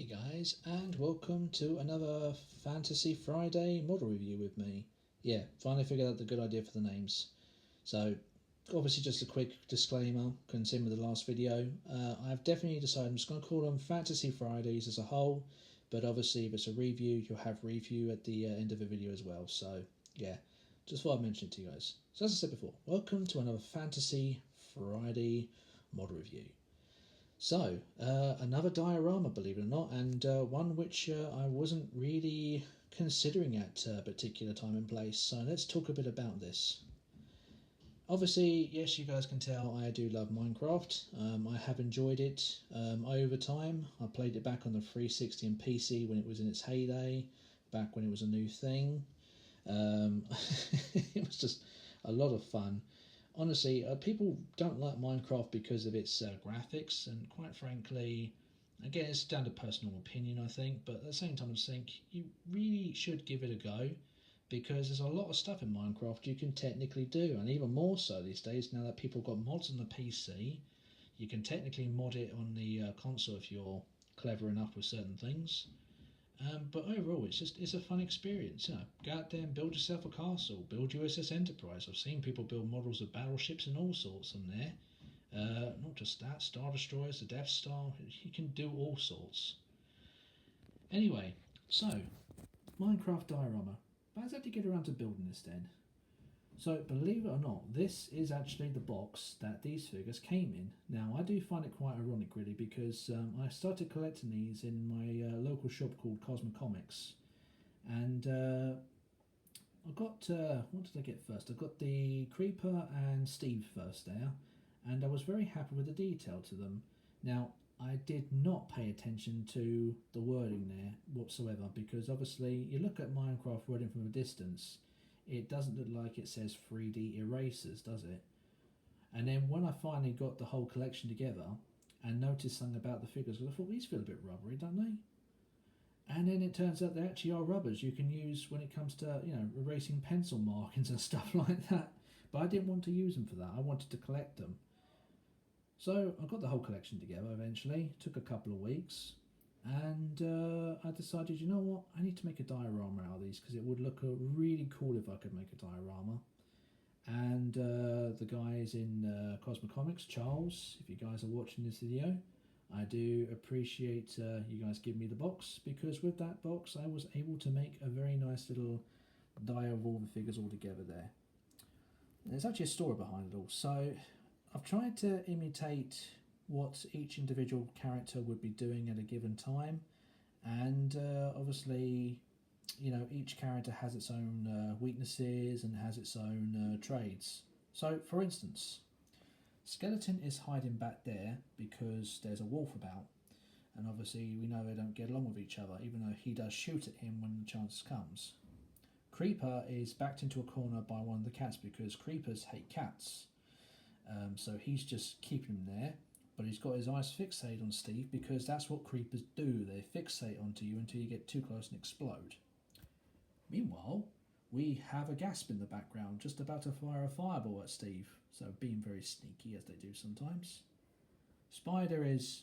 guys, and welcome to another Fantasy Friday model review with me. Yeah, finally figured out the good idea for the names. So, obviously just a quick disclaimer, considering with the last video. I've definitely decided I'm just going to call them Fantasy Fridays as a whole, but obviously if it's a review, you'll have review at the end of the video as well. So, yeah, just thought I'd mention it to you guys. So as I said before, welcome to another Fantasy Friday model review. So, another diorama, believe it or not, and one which I wasn't really considering at a particular time and place. So let's talk a bit about this. Obviously, yes, you guys can tell I do love Minecraft. I have enjoyed it over time. I played it back on the 360 and PC when it was in its heyday, back when it was a new thing. It was just a lot of fun. Honestly, people don't like Minecraft because of its graphics, and quite frankly, again, it's down to personal opinion, I think, but at the same time, I think you really should give it a go, because there's a lot of stuff in Minecraft you can technically do, and even more so these days, now that people have got mods on the PC, you can technically mod it on the console if you're clever enough with certain things. But overall, it's a fun experience. Go out there and build yourself a castle, build USS Enterprise. I've seen people build models of battleships and all sorts on there. Not just that, Star Destroyers, the Death Star. You can do all sorts. Anyway, so Minecraft diorama. But how did you get around to building this then? So, believe it or not, this is actually the box that these figures came in. Now, I do find it quite ironic, really, because I started collecting these in my local shop called Comics. And I got, what did I get first? I got the Creeper and Steve first there, and I was very happy with the detail to them. Now, I did not pay attention to the wording there whatsoever, because obviously, you look at Minecraft wording from a distance, it doesn't look like it says 3D erasers, does it? And then when I finally got the whole collection together and noticed something about the figures, I thought these feel a bit rubbery, don't they? And then it turns out they actually are rubbers you can use when it comes to, erasing pencil markings and stuff like that. But I didn't want to use them for that. I wanted to collect them. So I got the whole collection together eventually. It took a couple of weeks. And I decided, you know what, I need to make a diorama out of these, because it would look really cool if I could make a diorama. And the guys in Comics, Charles, if you guys are watching this video, I do appreciate you guys giving me the box, because with that box I was able to make a very nice little die of all the figures all together there. And there's actually a story behind it all. So I've tried to imitate what each individual character would be doing at a given time, and obviously, each character has its own weaknesses and has its own trades. So, for instance, Skeleton is hiding back there because there's a wolf about, and obviously we know they don't get along with each other, even though he does shoot at him when the chance comes. Creeper is backed into a corner by one of the cats because creepers hate cats, so he's just keeping him there. But he's got his eyes fixated on Steve, because that's what creepers do. They fixate onto you until you get too close and explode. Meanwhile, we have a Gasp in the background, just about to fire a fireball at Steve, so being very sneaky as they do sometimes. Spider is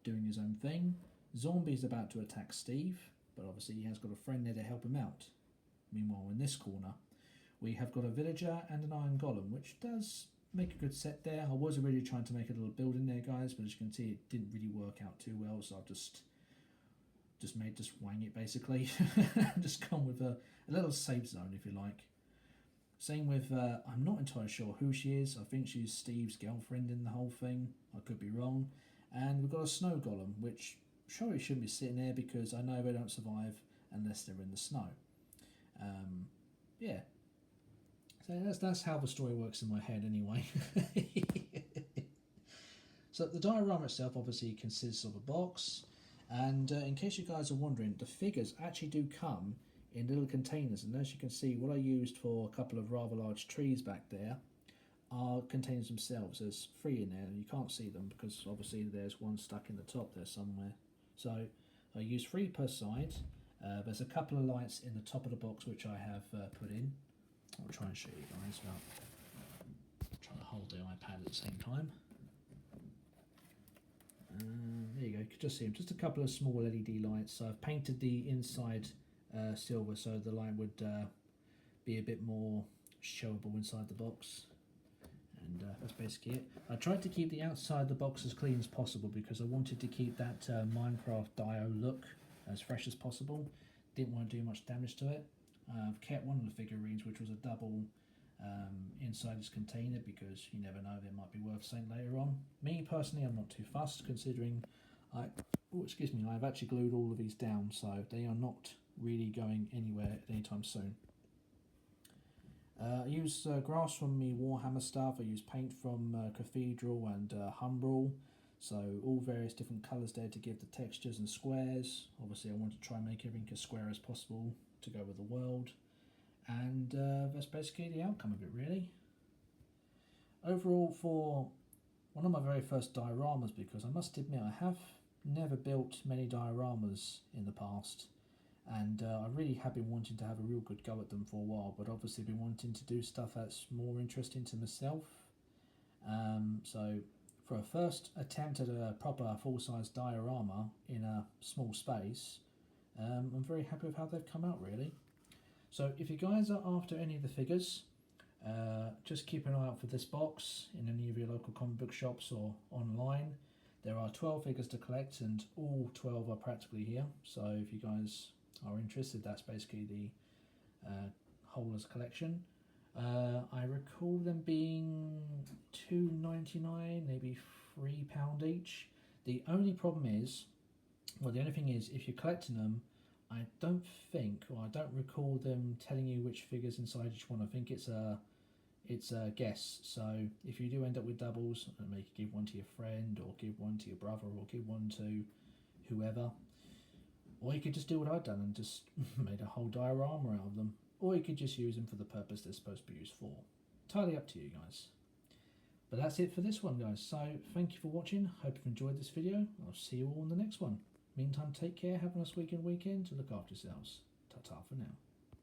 doing his own thing. Zombie's about to attack Steve, but obviously he has got a friend there to help him out. Meanwhile, in this corner, we have got a villager and an iron golem, which does make a good set there. I was really trying to make a little building there, guys, but as you can see, it didn't really work out too well, so I've just wang it basically. Just gone with a little safe zone, if you like. Same with, I'm not entirely sure who she is. I think she's Steve's girlfriend in the whole thing. I could be wrong. And we've got a snow golem, which surely shouldn't be sitting there, because I know they don't survive unless they're in the snow. Yeah. So that's how the story works in my head anyway. So the diorama itself obviously consists of a box, and in case you guys are wondering, the figures actually do come in little containers, and as you can see, what I used for a couple of rather large trees back there are containers themselves. There's 3 in there, and you can't see them because obviously there's one stuck in the top there somewhere. So I use 3 per side. There's a couple of lights in the top of the box which I have put in. I'll try and show you guys without trying to hold the iPad at the same time. There you go, you can just see them, just a couple of small LED lights. So I've painted the inside silver so the light would be a bit more showable inside the box. And that's basically it. I tried to keep the outside of the box as clean as possible because I wanted to keep that Minecraft Dio look as fresh as possible. Didn't want to do much damage to it. I've kept one of the figurines, which was a double inside this container, because you never know, they might be worth something later on. Me personally, I'm not too fussed, considering I've actually glued all of these down, so they are not really going anywhere anytime soon. I use grass from me Warhammer stuff. I use paint from Cathedral and Humbrol, so all various different colours there to give the textures and squares. Obviously I want to try and make everything as square as possible to go with the world, and that's basically the outcome of it, really. Overall, for one of my very first dioramas, because I must admit I have never built many dioramas in the past, and I really have been wanting to have a real good go at them for a while, but obviously been wanting to do stuff that's more interesting to myself. So for a first attempt at a proper full-size diorama in a small space, I'm very happy with how they've come out, really. So if you guys are after any of the figures, just keep an eye out for this box in any of your local comic book shops or online. There are 12 figures to collect, and all 12 are practically here, so if you guys are interested, that's basically the Holders collection. I recall them being £2.99, maybe £3 each. The only problem is, well, the only thing is, if you're collecting them, I don't recall them telling you which figures inside each one. I think it's a guess. So if you do end up with doubles, maybe give one to your friend, or give one to your brother, or give one to whoever. Or you could just do what I've done and just made a whole diorama out of them. Or you could just use them for the purpose they're supposed to be used for. Entirely up to you guys. But that's it for this one, guys. So thank you for watching. Hope you've enjoyed this video. I'll see you all in the next one. Meantime, take care, have a nice weekend, to look after yourselves. Ta-ta for now.